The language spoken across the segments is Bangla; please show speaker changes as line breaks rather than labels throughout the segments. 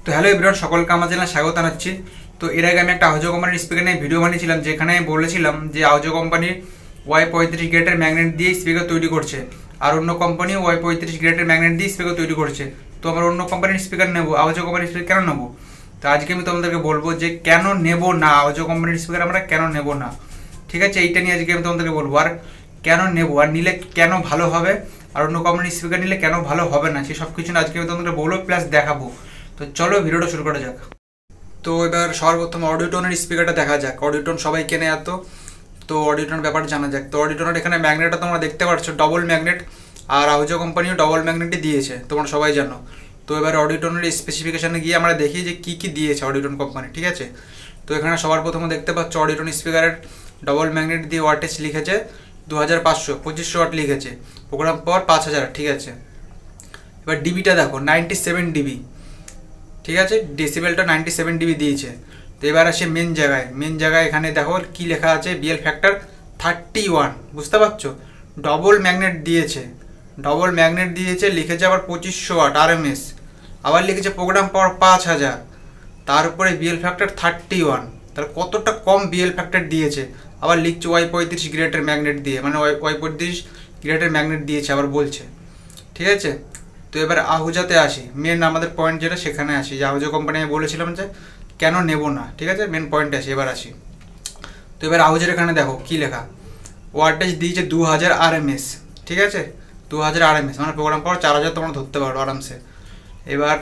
তো হ্যালো এভরিওয়ান, সকলকে আমার চ্যানেলে স্বাগত জানাচ্ছি। তো এর আগে আমি একটা আউজো কোম্পানির স্পিকার নিয়ে ভিডিও বানিয়েছিলাম, যেখানে আমি বলেছিলাম যে আউজো কোম্পানি Y35 গ্রেডের ম্যাগনেট দিয়ে স্পিকার তৈরি করছে, আর অন্য কোম্পানি Y35 গ্রেডের ম্যাগনেট দিয়ে স্পিকার তৈরি করছে। তো আমরা অন্য কোম্পানির স্পিকার নেবো, আউজো কোম্পানির স্পিকার কেন নেবো? তো আজকে আমি তোমাদেরকে বলবো যে কেন নেব না, আউজো কোম্পানির স্পিকার আমরা কেন নেব না। ঠিক আছে, এইটা নিয়ে আজকে আমি তোমাদেরকে বলবো, আর কেন নেব, আর নিলে কেন ভালো হবে, আর অন্য কোম্পানির স্পিকার নিলে কেন ভালো হবে না, সেই সব কিছু আজকে আমি তোমাদেরকে বলবো প্লাস দেখাবো। তো চলো ভিডিওটা শুরু করা যাক। তো এবার সর্বপ্রথম অডিওটোনের স্পিকারটা দেখা যাক। অডিওটোন সবাই কেনে এত, তো অডিওটোনের ব্যাপারে জানা যাক। তো অডিওটোনের এখানে ম্যাগনেটটা তোমরা দেখতে পাচ্ছ, ডবল ম্যাগনেট, আর আউজো কোম্পানিও ডবল ম্যাগনেটই দিয়েছে, তোমরা সবাই জানো। তো এবার অডিওটোনের স্পেসিফিকেশানে গিয়ে আমরা দেখি যে কী কী দিয়েছে অডিওটোন কোম্পানি। ঠিক আছে, তো এখানে সবার প্রথমে দেখতে পাচ্ছ অডিওটোন স্পিকারের ডবল ম্যাগনেট দিয়ে ওয়াটেজ লিখেছে 2500, 2500 ওয়াট লিখেছে, প্রোগ্রাম পাওয়ার 5000। ঠিক আছে, এবার ডিবিটা দেখো 97 ডিবি। ঠিক আছে, ডেসিবেলটা 97 ডিবি দিয়েছে। তো এবার আসে মেন জায়গায় এখানে দেখো কি লেখা আছে, বিএল ফ্যাক্টর 31। বুঝতে পারছো, ডবল ম্যাগনেট দিয়েছে, লিখেছে আবার 2500 ওয়াট আরএমএস, আবার লিখেছে প্রোগ্রাম পাওয়ার 5000, তার উপরে বিএল ফ্যাক্টর 31। তাহলে কতটা কম বিএল ফ্যাক্টর দিয়েছে। আবার লিখছে Y35 গ্রেডের ম্যাগনেট দিয়ে, মানে Y35 গ্রেডের ম্যাগনেট দিয়েছে আবার বলছে। ঠিক আছে, তো এবার আহুজাতে আসি, মেন আমাদের পয়েন্ট যেটা সেখানে আসি, যে আহুজা কোম্পানি আমি বলেছিলাম যে কেন নেব না। ঠিক আছে, মেন পয়েন্টে আসি, এবার আসি। তো এবার আহুজার এখানে দেখো কি লেখা, ওয়াটেজ দিয়েছে 2000 আরএমএস। ঠিক আছে, 2000 আরএমএস মানে প্রোগ্রাম পাওয়ার 4000 তোমরা ধরতে পারো আরামসে। এবার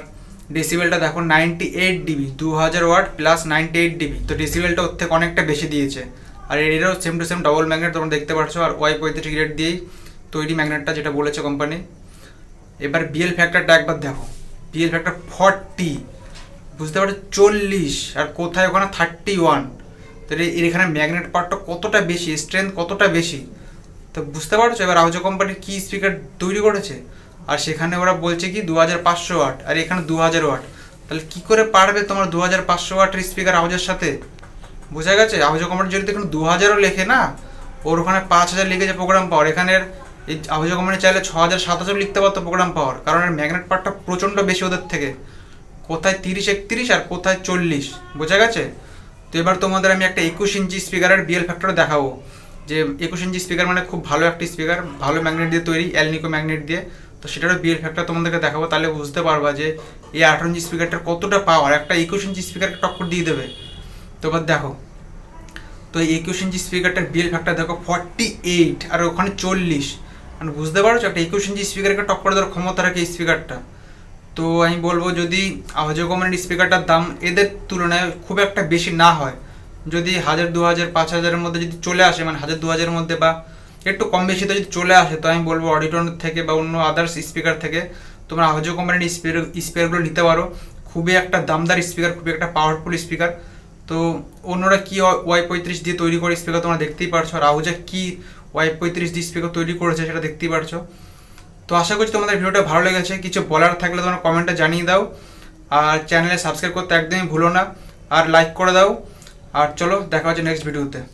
ডেসিবেলটা দেখো 98 ডিবি, 2000 ওয়াট প্লাস 98 ডিবি, তো ডেসিবেলটা ওর থেকে অনেকটা বেশি দিয়েছে। আর এরও same to same double magnet তোমরা দেখতে পাচ্ছ, আর Y35 গ্রেড দিয়েই তৈরি ম্যাগনেটটা, যেটা বলেছে কোম্পানি। এবার বিএল ফ্যাক্টরটা একবার দেখো, বিএল ফ্যাক্টর 40, বুঝতে পারছো 40, আর কোথায় ওখানে 31। তো এর এখানে ম্যাগনেট পার্টটা কতটা বেশি, স্ট্রেংথ কতটা বেশি, তো বুঝতে পারছো। এবার আউজো কোম্পানির কী স্পিকার তৈরি করেছে, আর সেখানে ওরা বলছে কি 2500 ওয়াট, আর এখানে 2000 ওয়াট। তাহলে কী করে পারবে তোমার 2500 ওয়াটের স্পিকার আউজের সাথে? বোঝা গেছে, আউজো কোম্পানি যদি এখানে 2000ও লেখে না, ওর ওখানে 5000 লিখেছে প্রোগ্রাম পাওয়ার। এখানের এই আউজো কোম্পানি চাইলে 6000 7000 লিখতে পারতো প্রোগ্রাম পাওয়ার, কারণ এর ম্যাগনেট পার্টটা প্রচণ্ড বেশি ওদের থেকে, কোথায় 30 31 আর কোথায় 40। বোঝা গেছে। তো এবার তোমাদের আমি একটা 21 ইঞ্চি স্পিকারের বিএল ফ্যাক্টর দেখাবো, যে 21 ইঞ্চি স্পিকার মানে খুব ভালো একটা স্পিকার, ভালো ম্যাগনেট দিয়ে তৈরি, অ্যালনিকো ম্যাগনেট দিয়ে। তো সেটারও বিএল ফ্যাক্টর তোমাদেরকে দেখাবো, তাহলে বুঝতে পারবা যে এই 18 ইঞ্চি স্পিকারটার কতটা পাওয়ার একটা 21 ইঞ্চি স্পিকারকে টক্কর দিয়ে দেবে। তো এবার দেখো, তো এই 21 ইঞ্চি স্পিকারটার বিএল ফ্যাক্টর দেখো 48, আর ওখানে 40, মানে বুঝতে পারছো একটা 21 ইঞ্চি স্পিকারকে টক্কর দেওয়ার ক্ষমতা রাখে এই স্পিকারটা। তো আমি বলবো যদি আউজো কোম্পানির স্পিকারটার দাম এদের তুলনায় খুব একটা বেশি না হয়, যদি 1000 2000 5000-এর মধ্যে যদি চলে আসে, মানে 1000 2000-এর মধ্যে বা একটু কম বেশিতে যদি চলে আসে, তো আমি বলবো অডিটোনের থেকে বা অন্য আদার্স স্পিকার থেকে তোমরা আউজো কোম্পানির স্পিকারগুলো নিতে পারো। খুবই একটা দামদার স্পিকার, খুবই একটা পাওয়ারফুল স্পিকার। তো অন্যরা কি Y35 দিয়ে তৈরি করে স্পিকার তোমরা দেখতেই পারছো, আর আউজা কি Y35 দিয়ে স্পিকার তৈরি করেছে সেটা দেখতেই পারছো। তো আশা করছি তোমাদের ভিডিওটা ভালো লেগেছে। কিছু বলার থাকলে তোমরা কমেন্টে জানিয়ে দাও, আর চ্যানেলে সাবস্ক্রাইব করতে একদমই ভুলো না, আর লাইক করে দাও। আর চলো দেখা হচ্ছে নেক্সট ভিডিওতে।